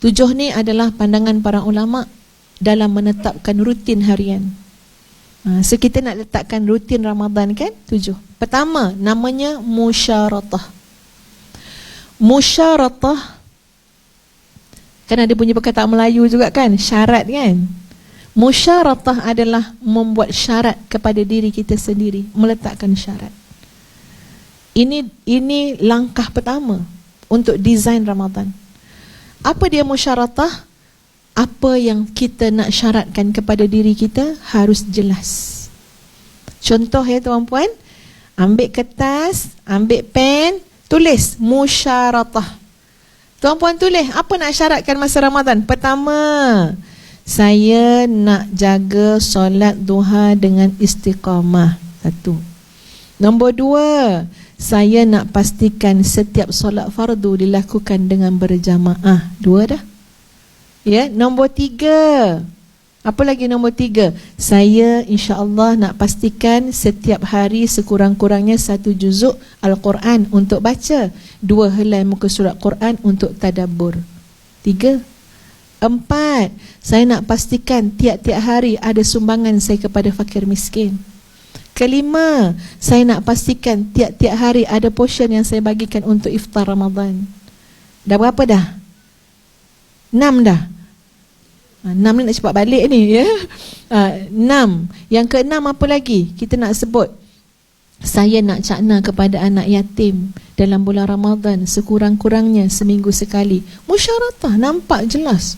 7 ni adalah pandangan para ulama dalam menetapkan rutin harian. So kita nak letakkan rutin Ramadan kan, 7. Pertama, namanya musyaratah. Musyaratah kan ada bunyi perkataan Melayu juga kan, syarat kan. Musyaratah adalah membuat syarat kepada diri kita sendiri, meletakkan syarat. Ini langkah pertama untuk desain Ramadan. Apa dia musyaratah? Apa yang kita nak syaratkan kepada diri kita harus jelas. Contoh ya tuan-puan, ambil kertas, ambil pen, tulis musyaratah. Tuan-puan tulis, apa nak syaratkan masa Ramadan? Pertama, saya nak jaga solat duha dengan istiqamah. 1. Nombor 2, saya nak pastikan setiap solat fardu dilakukan dengan berjamaah. 2 dah. Ya, nombor 3. Apa lagi nombor 3? Saya insya-Allah nak pastikan setiap hari sekurang-kurangnya 1 juzuk Al-Quran untuk baca, 2 helai muka surat Quran untuk tadabbur. 3. 4. Saya nak pastikan tiap-tiap hari ada sumbangan saya kepada fakir miskin. 5. Saya nak pastikan tiap-tiap hari ada portion yang saya bagikan untuk iftar Ramadan. Dah berapa dah? 6 dah. 6 ni nak cepat balik ni ya. 6. Yang ke-6 apa lagi? Kita nak sebut, saya nak cakna kepada anak yatim dalam bulan Ramadan sekurang-kurangnya seminggu sekali. Musyaratah, nampak jelas.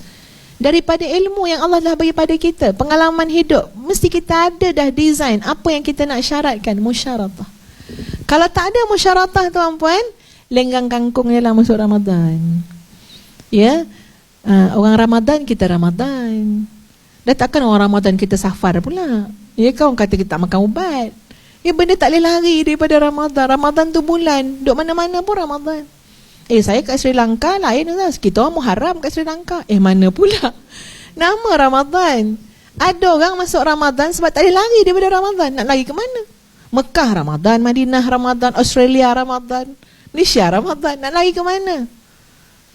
Daripada ilmu yang Allah dah bagi pada kita, pengalaman hidup, mesti kita ada dah design apa yang kita nak syaratkan. Musyaratah. Kalau tak ada musyaratah tuan-puan, lenggang kangkung je lah masuk Ramadan. Ya. Orang Ramadan kita Ramadan. Dah takkan orang Ramadan kita safar pula. Ya, kau kata kita tak makan ubat. Ya, benda tak boleh lari daripada Ramadan. Ramadan tu bulan, duduk mana-mana pun Ramadan. Saya kat Sri Lanka lain lah. Kita orang Muharram kat Sri Lanka. Mana pula nama Ramadan. Ada orang masuk Ramadan sebab tak boleh lari daripada Ramadan. Nak lari ke mana? Mekah Ramadan, Madinah Ramadan, Australia Ramadan, Malaysia Ramadan. Nak lari ke mana?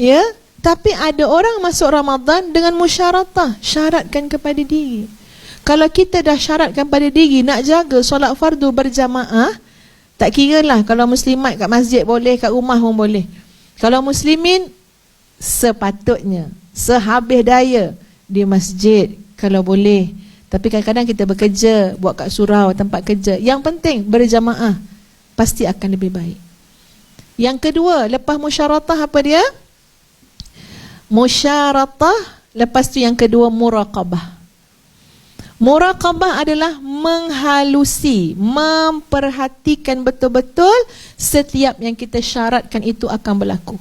Ya. Tapi ada orang masuk Ramadan dengan musyaratah, syaratkan kepada diri. Kalau kita dah syaratkan pada diri nak jaga solat fardu berjamaah, tak kira lah kalau muslimat kat masjid boleh, kat rumah pun boleh. Kalau muslimin, sepatutnya sehabis daya di masjid kalau boleh. Tapi kadang-kadang kita bekerja, buat kat surau, tempat kerja. Yang penting berjamaah, pasti akan lebih baik. Yang kedua, lepas musyaratah apa dia? Musyaratah, lepas tu yang kedua muraqabah. Muraqabah adalah menghalusi, memperhatikan betul-betul setiap yang kita syaratkan itu akan berlaku.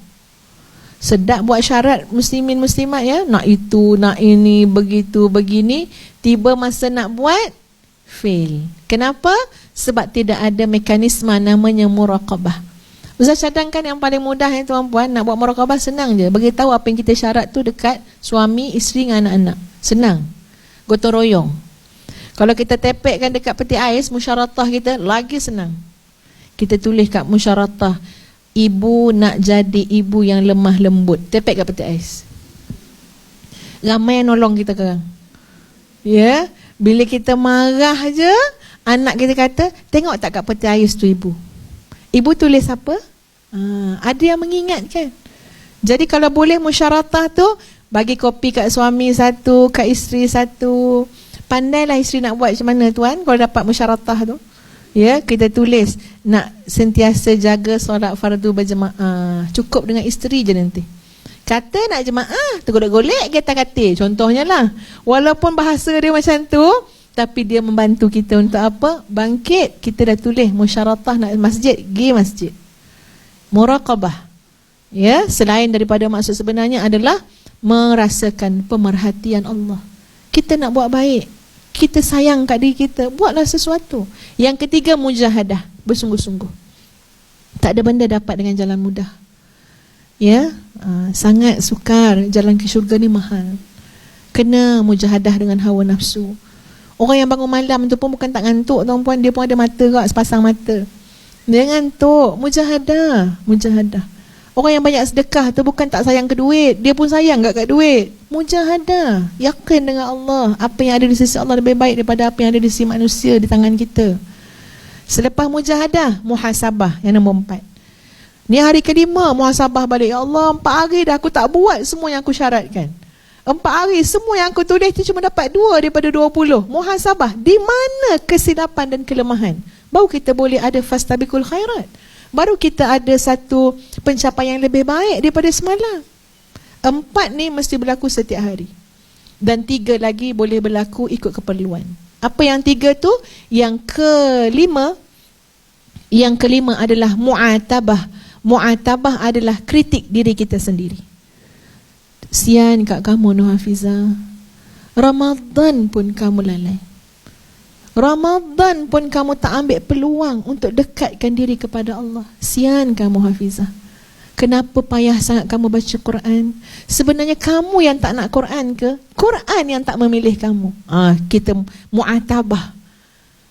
Sedap buat syarat muslimin muslimat ya, nak itu, nak ini, begitu, begini, tiba masa nak buat, fail. Kenapa? Sebab tidak ada mekanisme namanya muraqabah. Ustaz cadangkan yang paling mudah ya tuan-puan, nak buat muraqabah senang je. Beritahu apa yang kita syarat tu dekat suami, isteri dengan anak-anak. Senang. Gotong royong. Kalau kita tepekkan dekat peti ais, musyaratah kita lagi senang. Kita tulis kat musyaratah, ibu nak jadi ibu yang lemah lembut. Tepek kat peti ais. Ramai yang nolong kita sekarang. Ya, bila kita marah je, anak kita kata, tengok tak kat peti ais tu ibu. Ibu tulis apa? Ada yang mengingatkan. Jadi kalau boleh musyaratah tu, bagi kopi kat suami satu, kat isteri satu. Pandailah isteri nak buat macam mana tuan kalau dapat musyaratah tu. Ya, kita tulis nak sentiasa jaga solat fardu berjemaah. Cukup dengan isteri je nanti. Kata nak jemaah, tergolek-golek kita kata. Contohnya lah. Walaupun bahasa dia macam tu, tapi dia membantu kita untuk apa? Bangkit. Kita dah tulis musyaratah nak masjid, pergi masjid. Muraqabah. Ya, selain daripada maksud sebenarnya adalah merasakan pemerhatian Allah. Kita nak buat baik, kita sayang kat diri kita, buatlah sesuatu. Yang ketiga, mujahadah, bersungguh-sungguh. Tak ada benda dapat dengan jalan mudah. Ya, sangat sukar. Jalan ke syurga ni mahal. Kena mujahadah dengan hawa nafsu. Orang yang bangun malam tu pun bukan tak ngantuk tuan-puan, dia pun ada mata kak, sepasang mata. Dia ngantuk. Mujahadah, mujahadah. Orang yang banyak sedekah tu bukan tak sayang ke duit, dia pun sayang kat duit. Mujahadah, yakin dengan Allah, apa yang ada di sisi Allah lebih baik daripada apa yang ada di sisi manusia di tangan kita. Selepas mujahadah, muhasabah yang nombor 4. Ni hari kelima muhasabah balik. Ya Allah, 4 hari dah aku tak buat semua yang aku syaratkan. 4 hari semua yang aku tulis tu cuma dapat 2 daripada 20. Muhasabah, di mana kesilapan dan kelemahan? Baru kita boleh ada fastabiqul khairat. Baru kita ada satu pencapaian yang lebih baik daripada semalam. 4 ni mesti berlaku setiap hari. Dan 3 lagi boleh berlaku ikut keperluan. Apa yang 3 tu? Yang kelima adalah mu'atabah. Mu'atabah adalah kritik diri kita sendiri. Sian kat kamu Nur Hafizah, Ramadan pun kamu lalai. Ramadan pun kamu tak ambil peluang untuk dekatkan diri kepada Allah. Sian kamu Hafizah. Kenapa payah sangat kamu baca Quran? Sebenarnya kamu yang tak nak Quran ke? Quran yang tak memilih kamu. Kita mu'atabah.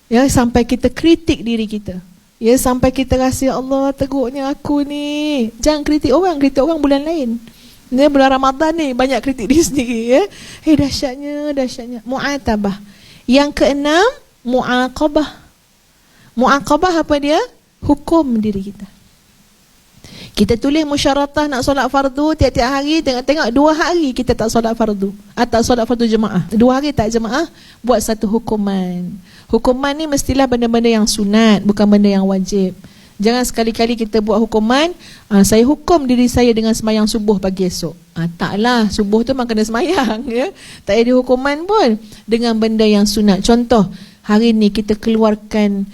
Ya, sampai kita kritik diri kita. Ya, sampai kita rasa, ya Allah, teruknya aku ni. Jangan kritik orang bulan lain. Ni bulan Ramadan ni banyak kritik diri sendiri, ya. Dahsyatnya. Mu'atabah. Yang keenam, mu'aqabah. Mu'aqabah apa dia? Hukum diri kita. Kita tulis musyaratah nak solat fardu tiap-tiap hari, tengok-tengok 2 hari kita tak solat fardu atau solat fardu jemaah. 2 hari tak jemaah, buat satu hukuman. Hukuman ni mestilah benda-benda yang sunat, bukan benda yang wajib. Jangan sekali-kali kita buat hukuman, saya hukum diri saya dengan sembahyang subuh pagi esok. Taklah, subuh tu memang kena sembahyang, ya. Tak ada hukuman pun dengan benda yang sunat. Contoh, hari ni kita keluarkan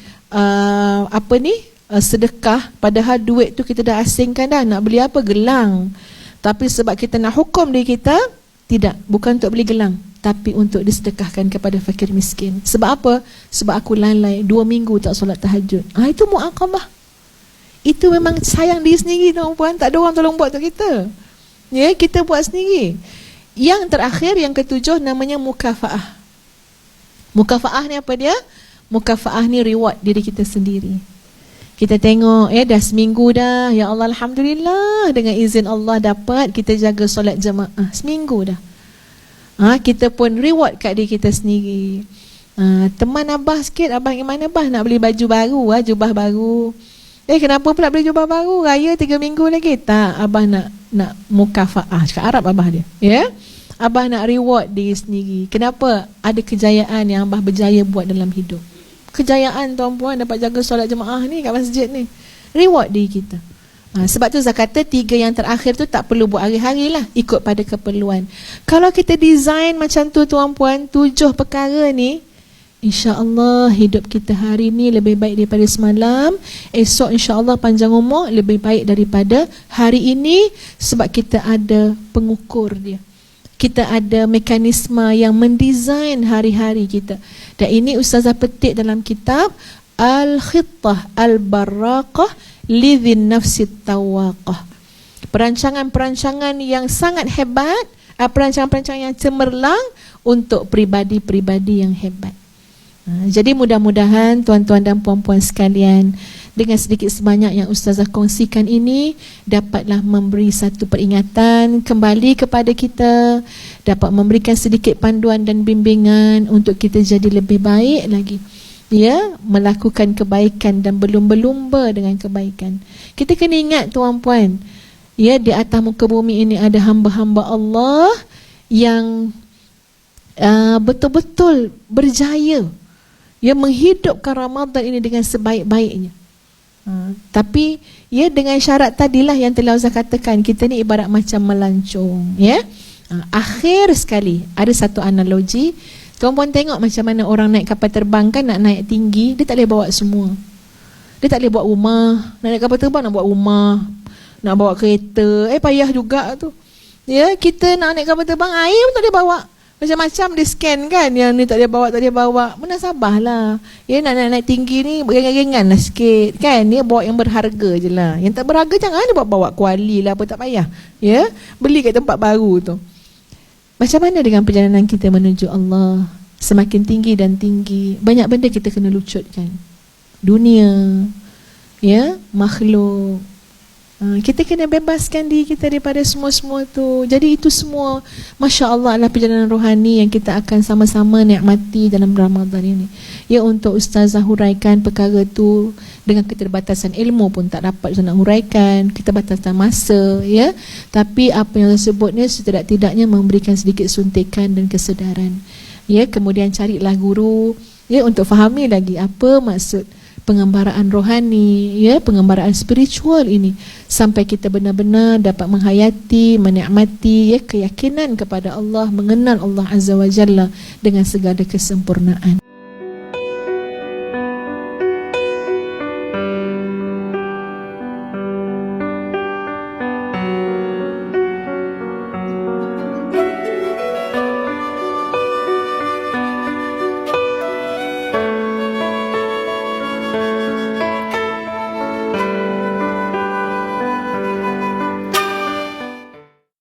sedekah, padahal duit tu kita dah asingkan dah. Nak beli apa? Gelang. Tapi sebab kita nak hukum diri kita, tidak, bukan untuk beli gelang, tapi untuk disedekahkan kepada fakir miskin. Sebab apa? Sebab aku lalai 2 minggu tak solat tahajud. Itu mu'aqabah. Itu memang sayang diri sendiri, tuan-puan. Tak ada orang tolong buat untuk kita. Ya, kita buat sendiri. Yang terakhir, yang ketujuh, namanya mukafaah. Mukafaah ni apa dia? Mukafaah ni reward diri kita sendiri. Kita tengok, dah seminggu dah. Ya Allah, Alhamdulillah, dengan izin Allah dapat kita jaga solat jemaah. Seminggu dah. Kita pun reward kat diri kita sendiri. Teman abah sikit, abah pergi mana abah? Nak beli baju baru, jubah baru. Kenapa pula beli jubah baru? Raya 3 minggu lagi. Tak, abah nak mukafaah. Cakap Arab abah dia. Ya? Abah nak reward diri sendiri. Kenapa? Ada kejayaan yang abah berjaya buat dalam hidup. Kejayaan tuan-puan dapat jaga solat jemaah ni kat masjid ni. Reward diri kita. Sebab tu saya kata 3 yang terakhir tu tak perlu buat hari-hari lah, ikut pada keperluan. Kalau kita design macam tu tuan-puan, 7 perkara ni, insya-Allah hidup kita hari ni lebih baik daripada semalam. Esok insya-Allah panjang umur lebih baik daripada hari ini, sebab kita ada pengukur dia. Kita ada mekanisme yang mendesain hari-hari kita. Dan ini Ustazah petik dalam kitab Al-Khittah Al-Barraqah Lidhin Nafsit Tawaqah. Perancangan-perancangan yang sangat hebat, perancangan-perancangan yang cemerlang untuk pribadi-pribadi yang hebat. Jadi mudah-mudahan tuan-tuan dan puan-puan sekalian, dengan sedikit sebanyak yang Ustazah kongsikan ini dapatlah memberi satu peringatan kembali kepada kita, dapat memberikan sedikit panduan dan bimbingan untuk kita jadi lebih baik lagi, ya, melakukan kebaikan dan berlumba-lumba dengan kebaikan. Kita kena ingat tuan-puan, ya, di atas muka bumi ini ada hamba-hamba Allah yang betul-betul berjaya, ya, menghidupkan Ramadan ini dengan sebaik-baiknya. Tapi ya, dengan syarat tadilah yang telah Ustaz katakan, kita ni ibarat macam melancong, ya. Akhir sekali ada satu analogi. Tuan-puan tengok macam mana orang naik kapal terbang kan, nak naik tinggi, dia tak boleh bawa semua. Dia tak boleh buat rumah. Nak naik kapal terbang nak buat rumah, nak bawa kereta, payah juga tu. Ya, kita nak naik kapal terbang, air pun tak boleh bawa. Macam-macam dia scan kan, yang ni tak dia bawa. Menasabahlah. Ya, nak naik tinggi ni ringan-ringan lah sikit kan. Dia bawa yang berharga je lah. Yang tak berharga jangan dia bawa kuali lah, apa tak payah. Ya, beli kat tempat baru tu. Macam mana dengan perjalanan kita menuju Allah? Semakin tinggi dan tinggi, banyak benda kita kena lucutkan. Dunia, ya, makhluk, Kita kena bebaskan diri kita daripada semua-semua tu. Jadi itu semua, Masya Allah, adalah perjalanan rohani yang kita akan sama-sama nikmati dalam Ramadan ini. Ya, untuk Ustazah huraikan perkara tu dengan keterbatasan ilmu pun tak dapat Ustazah nak huraikan, keterbatasan masa, ya. Tapi apa yang saya sebut ni setidak-tidaknya memberikan sedikit suntikan dan kesedaran. Ya, kemudian carilah guru, ya, untuk fahami lagi apa maksud pengembaraan rohani, ya, pengembaraan spiritual ini, sampai kita benar-benar dapat menghayati, menikmati, ya, keyakinan kepada Allah, mengenal Allah Azza wa Jalla dengan segala kesempurnaan.